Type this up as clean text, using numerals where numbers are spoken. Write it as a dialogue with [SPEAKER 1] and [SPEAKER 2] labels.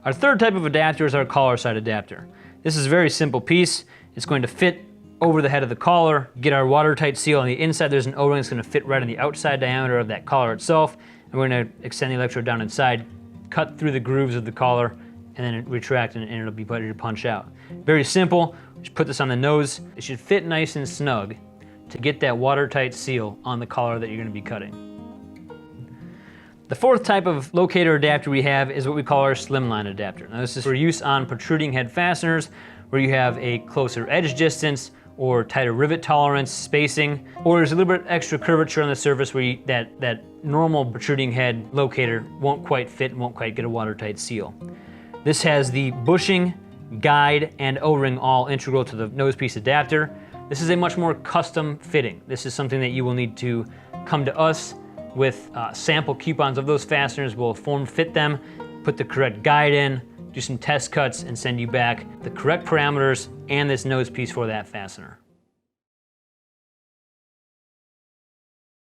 [SPEAKER 1] Our third type of adapter is our collar side adapter. This is a very simple piece. It's going to fit over the head of the collar, get our watertight seal on the inside. There's an O-ring that's going to fit right on the outside diameter of that collar itself. And we're going to extend the electrode down inside, cut through the grooves of the collar, and then retract, and it'll be ready to punch out. Very simple. Just put this on the nose. It should fit nice and snug to get that watertight seal on the collar that you're going to be cutting. The fourth type of locator adapter we have is what we call our Slimline adapter. Now this is for use on protruding head fasteners where you have a closer edge distance or tighter rivet tolerance, spacing, or there's a little bit extra curvature on the surface where that normal protruding head locator won't quite fit and won't quite get a watertight seal. This has the bushing, guide, and O-ring all integral to the nose piece adapter. This is a much more custom fitting. This is something that you will need to come to us with sample coupons of those fasteners. We'll form fit them, put the correct guide in, do some test cuts, and send you back the correct parameters and this nose piece for that fastener.